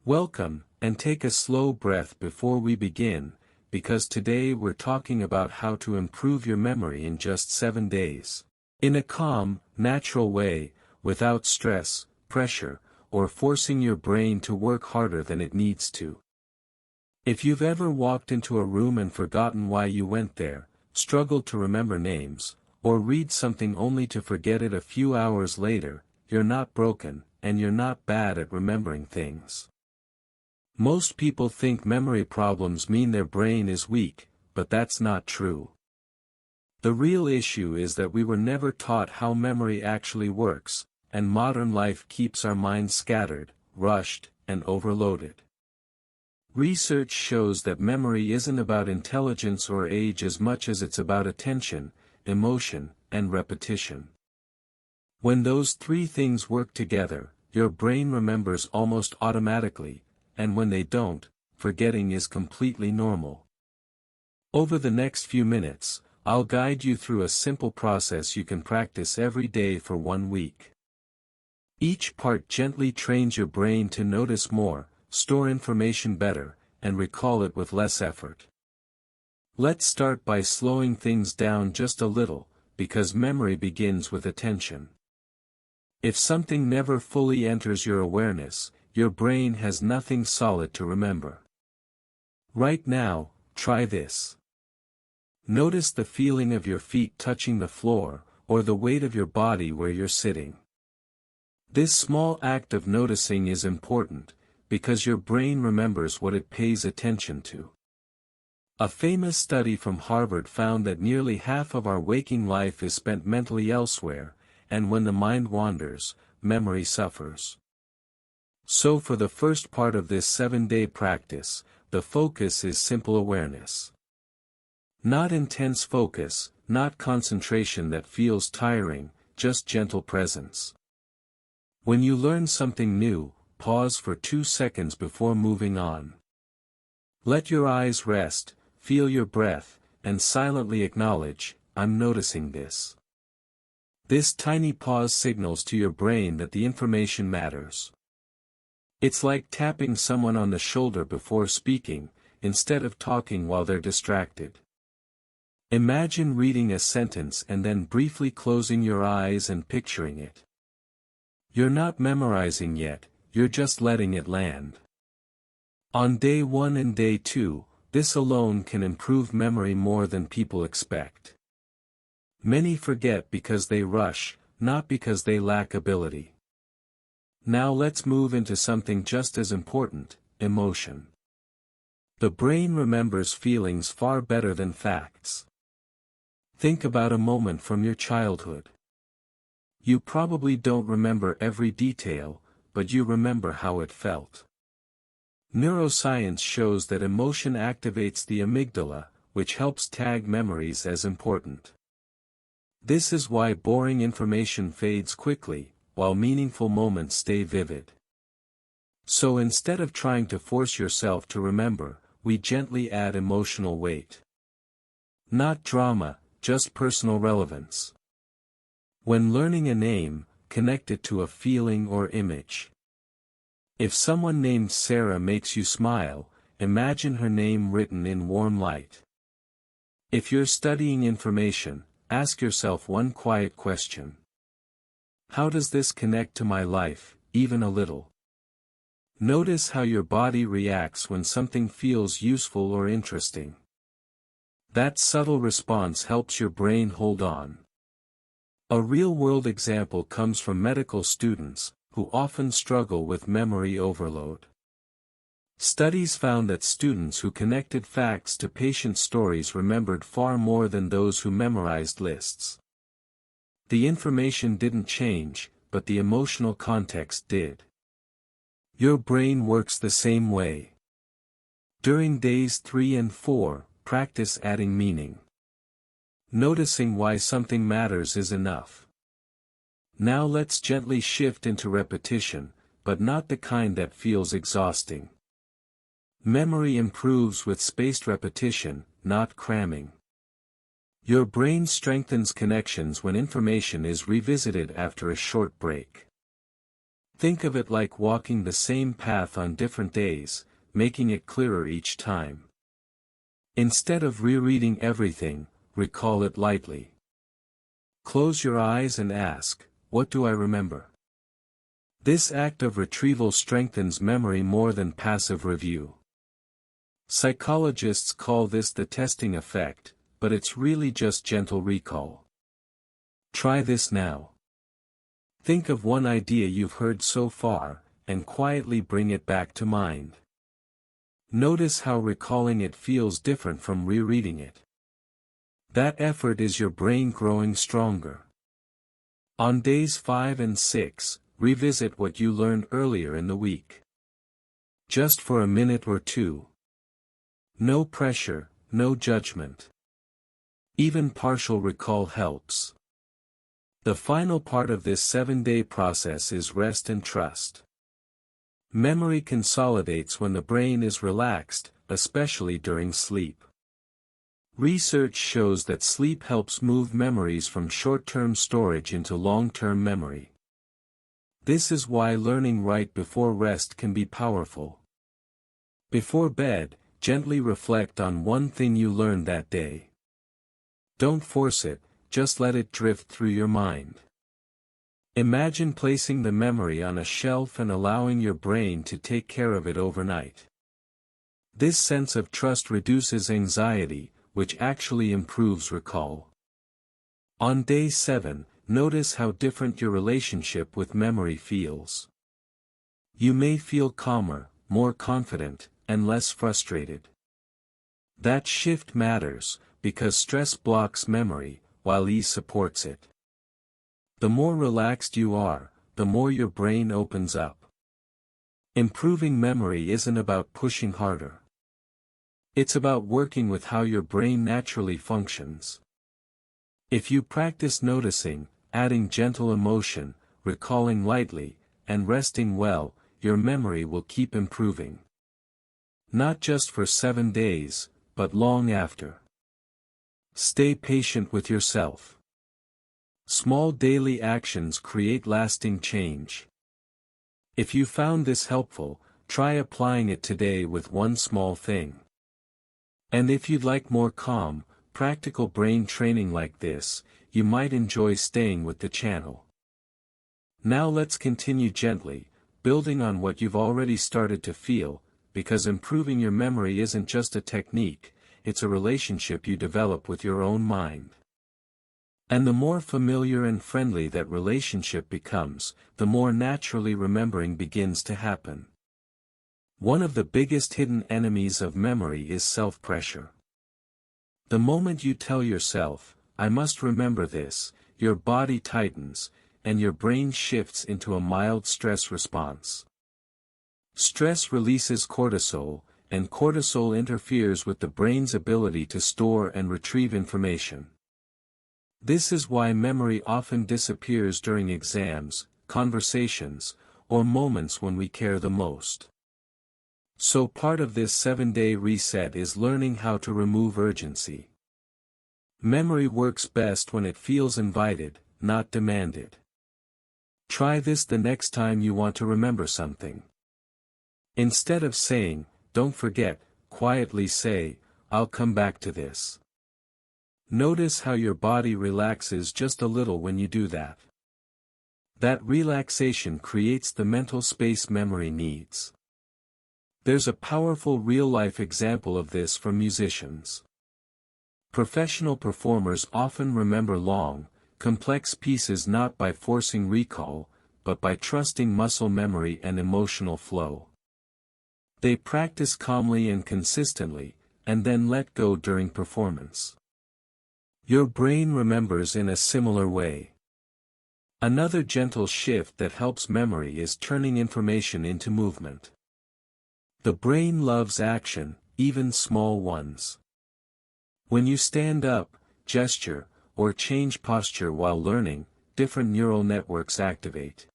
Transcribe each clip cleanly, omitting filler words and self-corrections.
Welcome, and take a slow breath before we begin, because today we're talking about how to improve your memory in just 7 days. In a calm, natural way, without stress, pressure, or forcing your brain to work harder than it needs to. If you've ever walked into a room and forgotten why you went there, struggled to remember names, or read something only to forget it a few hours later, you're not broken, and you're not bad at remembering things. Most people think memory problems mean their brain is weak, but that's not true. The real issue is that we were never taught how memory actually works, and modern life keeps our minds scattered, rushed, and overloaded. Research shows that memory isn't about intelligence or age as much as it's about attention, emotion, and repetition. When those three things work together, your brain remembers almost automatically, and when they don't, forgetting is completely normal. Over the next few minutes, I'll guide you through a simple process you can practice every day for 1 week. Each part gently trains your brain to notice more, store information better, and recall it with less effort. Let's start by slowing things down just a little, because memory begins with attention. If something never fully enters your awareness, your brain has nothing solid to remember. Right now, try this. Notice the feeling of your feet touching the floor, or the weight of your body where you're sitting. This small act of noticing is important, because your brain remembers what it pays attention to. A famous study from Harvard found that nearly half of our waking life is spent mentally elsewhere, and when the mind wanders, memory suffers. So for the first part of this 7-day practice, the focus is simple awareness. Not intense focus, not concentration that feels tiring, just gentle presence. When you learn something new, pause for 2 seconds before moving on. Let your eyes rest, feel your breath, and silently acknowledge, I'm noticing this. This tiny pause signals to your brain that the information matters. It's like tapping someone on the shoulder before speaking, instead of talking while they're distracted. Imagine reading a sentence and then briefly closing your eyes and picturing it. You're not memorizing yet, you're just letting it land. On day 1 and day 2, this alone can improve memory more than people expect. Many forget because they rush, not because they lack ability. Now let's move into something just as important, emotion. The brain remembers feelings far better than facts. Think about a moment from your childhood. You probably don't remember every detail, but you remember how it felt. Neuroscience shows that emotion activates the amygdala, which helps tag memories as important. This is why boring information fades quickly, while meaningful moments stay vivid. So instead of trying to force yourself to remember, we gently add emotional weight. Not drama, just personal relevance. When learning a name, connect it to a feeling or image. If someone named Sarah makes you smile, imagine her name written in warm light. If you're studying information, ask yourself one quiet question. How does this connect to my life, even a little? Notice how your body reacts when something feels useful or interesting. That subtle response helps your brain hold on. A real-world example comes from medical students, who often struggle with memory overload. Studies found that students who connected facts to patient stories remembered far more than those who memorized lists. The information didn't change, but the emotional context did. Your brain works the same way. During days 3 and 4, practice adding meaning. Noticing why something matters is enough. Now let's gently shift into repetition, but not the kind that feels exhausting. Memory improves with spaced repetition, not cramming. Your brain strengthens connections when information is revisited after a short break. Think of it like walking the same path on different days, making it clearer each time. Instead of rereading everything, recall it lightly. Close your eyes and ask, "What do I remember?" This act of retrieval strengthens memory more than passive review. Psychologists call this the testing effect, but it's really just gentle recall. Try this now. Think of one idea you've heard so far, and quietly bring it back to mind. Notice how recalling it feels different from rereading it. That effort is your brain growing stronger. On days 5 and 6, revisit what you learned earlier in the week. Just for a minute or two. No pressure, no judgment. Even partial recall helps. The final part of this 7-day process is rest and trust. Memory consolidates when the brain is relaxed, especially during sleep. Research shows that sleep helps move memories from short-term storage into long-term memory. This is why learning right before rest can be powerful. Before bed, gently reflect on one thing you learned that day. Don't force it, just let it drift through your mind. Imagine placing the memory on a shelf and allowing your brain to take care of it overnight. This sense of trust reduces anxiety, which actually improves recall. On day 7, notice how different your relationship with memory feels. You may feel calmer, more confident, and less frustrated. That shift matters, because stress blocks memory, while ease supports it. The more relaxed you are, the more your brain opens up. Improving memory isn't about pushing harder. It's about working with how your brain naturally functions. If you practice noticing, adding gentle emotion, recalling lightly, and resting well, your memory will keep improving. Not just for 7 days, but long after. Stay patient with yourself. Small daily actions create lasting change. If you found this helpful, try applying it today with one small thing. And if you'd like more calm, practical brain training like this, you might enjoy staying with the channel. Now let's continue gently, building on what you've already started to feel, because improving your memory isn't just a technique, it's a relationship you develop with your own mind. And the more familiar and friendly that relationship becomes, the more naturally remembering begins to happen. One of the biggest hidden enemies of memory is self-pressure. The moment you tell yourself, "I must remember this," your body tightens, and your brain shifts into a mild stress response. Stress releases cortisol, and cortisol interferes with the brain's ability to store and retrieve information. This is why memory often disappears during exams, conversations, or moments when we care the most. So part of this 7-day reset is learning how to remove urgency. Memory works best when it feels invited, not demanded. Try this the next time you want to remember something. Instead of saying, "Don't forget," quietly say, "I'll come back to this." Notice how your body relaxes just a little when you do that. That relaxation creates the mental space memory needs. There's a powerful real-life example of this from musicians. Professional performers often remember long, complex pieces not by forcing recall, but by trusting muscle memory and emotional flow. They practice calmly and consistently, and then let go during performance. Your brain remembers in a similar way. Another gentle shift that helps memory is turning information into movement. The brain loves action, even small ones. When you stand up, gesture, or change posture while learning, different neural networks activate.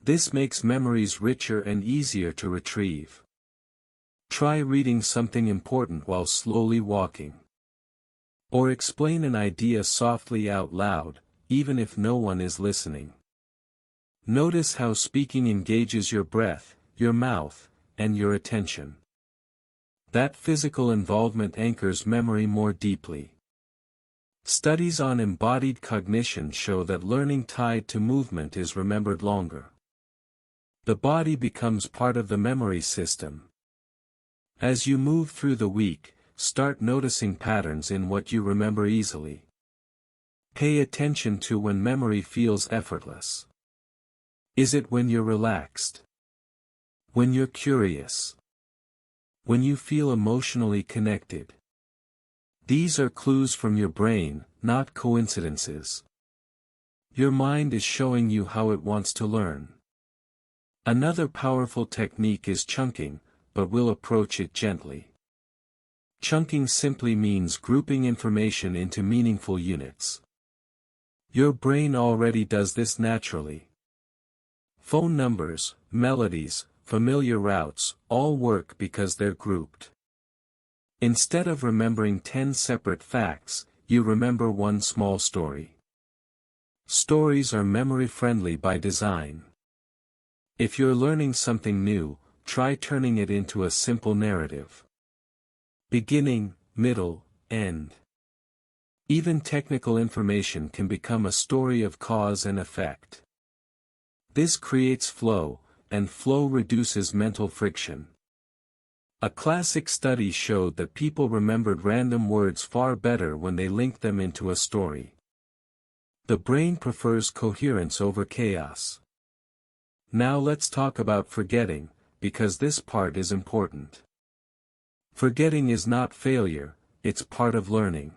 This makes memories richer and easier to retrieve. Try reading something important while slowly walking. Or explain an idea softly out loud, even if no one is listening. Notice how speaking engages your breath, your mouth, and your attention. That physical involvement anchors memory more deeply. Studies on embodied cognition show that learning tied to movement is remembered longer. The body becomes part of the memory system. As you move through the week, start noticing patterns in what you remember easily. Pay attention to when memory feels effortless. Is it when you're relaxed? When you're curious? When you feel emotionally connected? These are clues from your brain, not coincidences. Your mind is showing you how it wants to learn. Another powerful technique is chunking, but we'll approach it gently. Chunking simply means grouping information into meaningful units. Your brain already does this naturally. Phone numbers, melodies, familiar routes, all work because they're grouped. Instead of remembering 10 separate facts, you remember one small story. Stories are memory-friendly by design. If you're learning something new, try turning it into a simple narrative. Beginning, middle, end. Even technical information can become a story of cause and effect. This creates flow, and flow reduces mental friction. A classic study showed that people remembered random words far better when they linked them into a story. The brain prefers coherence over chaos. Now let's talk about forgetting, because this part is important. Forgetting is not failure, it's part of learning.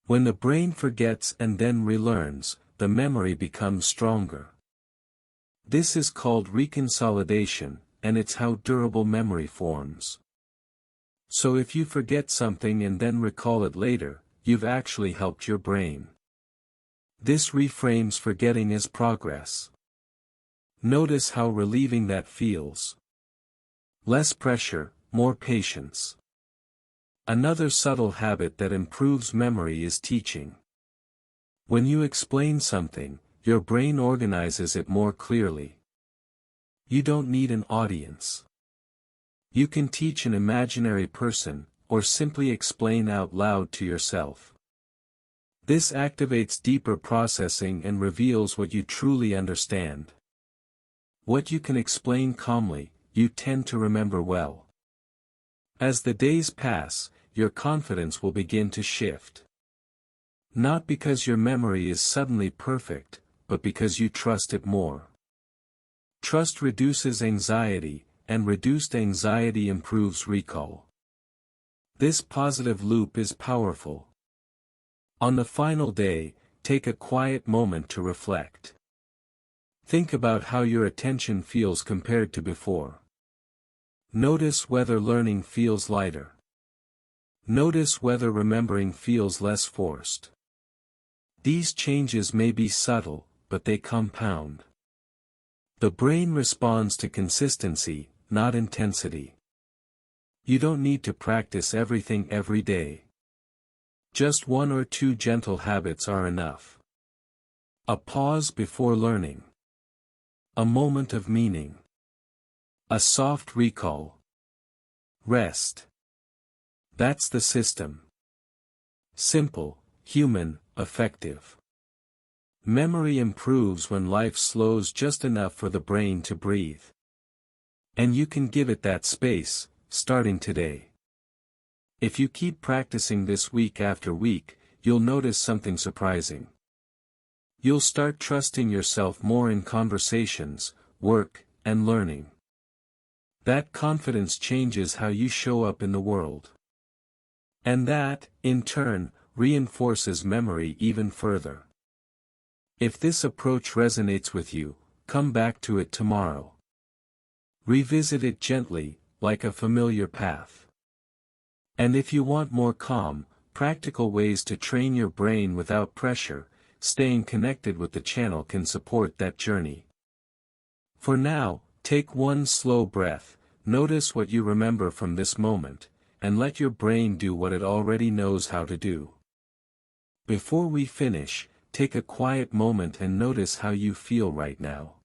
When the brain forgets and then relearns, the memory becomes stronger. This is called reconsolidation, and it's how durable memory forms. So if you forget something and then recall it later, you've actually helped your brain. This reframes forgetting as progress. Notice how relieving that feels. Less pressure, more patience. Another subtle habit that improves memory is teaching. When you explain something, your brain organizes it more clearly. You don't need an audience. You can teach an imaginary person, or simply explain out loud to yourself. This activates deeper processing and reveals what you truly understand. What you can explain calmly, you tend to remember well. As the days pass, your confidence will begin to shift. Not because your memory is suddenly perfect, but because you trust it more. Trust reduces anxiety, and reduced anxiety improves recall. This positive loop is powerful. On the final day, take a quiet moment to reflect. Think about how your attention feels compared to before. Notice whether learning feels lighter. Notice whether remembering feels less forced. These changes may be subtle, but they compound. The brain responds to consistency, not intensity. You don't need to practice everything every day. Just 1 or 2 gentle habits are enough. A pause before learning. A moment of meaning. A soft recall. Rest. That's the system. Simple, human, effective. Memory improves when life slows just enough for the brain to breathe. And you can give it that space, starting today. If you keep practicing this week after week, you'll notice something surprising. You'll start trusting yourself more in conversations, work, and learning. That confidence changes how you show up in the world. And that, in turn, reinforces memory even further. If this approach resonates with you, come back to it tomorrow. Revisit it gently, like a familiar path. And if you want more calm, practical ways to train your brain without pressure, staying connected with the channel can support that journey. For now, take one slow breath, notice what you remember from this moment, and let your brain do what it already knows how to do. Before we finish, take a quiet moment and notice how you feel right now.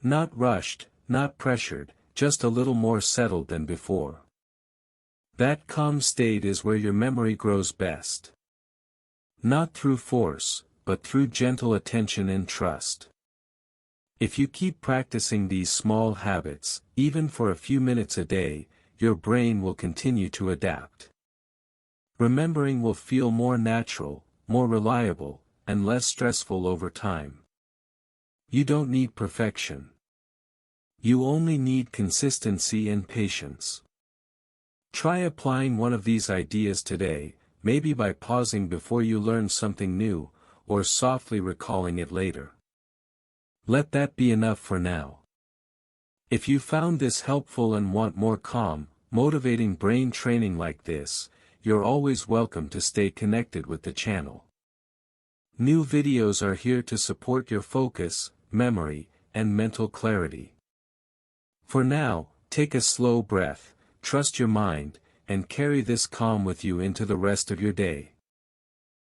Not rushed, not pressured, just a little more settled than before. That calm state is where your memory grows best. Not through force, but through gentle attention and trust. If you keep practicing these small habits, even for a few minutes a day, your brain will continue to adapt. Remembering will feel more natural, more reliable, and less stressful over time. You don't need perfection. You only need consistency and patience. Try applying one of these ideas today, maybe by pausing before you learn something new, or softly recalling it later. Let that be enough for now. If you found this helpful and want more calm, motivating brain training like this, you're always welcome to stay connected with the channel. New videos are here to support your focus, memory, and mental clarity. For now, take a slow breath, trust your mind, and carry this calm with you into the rest of your day.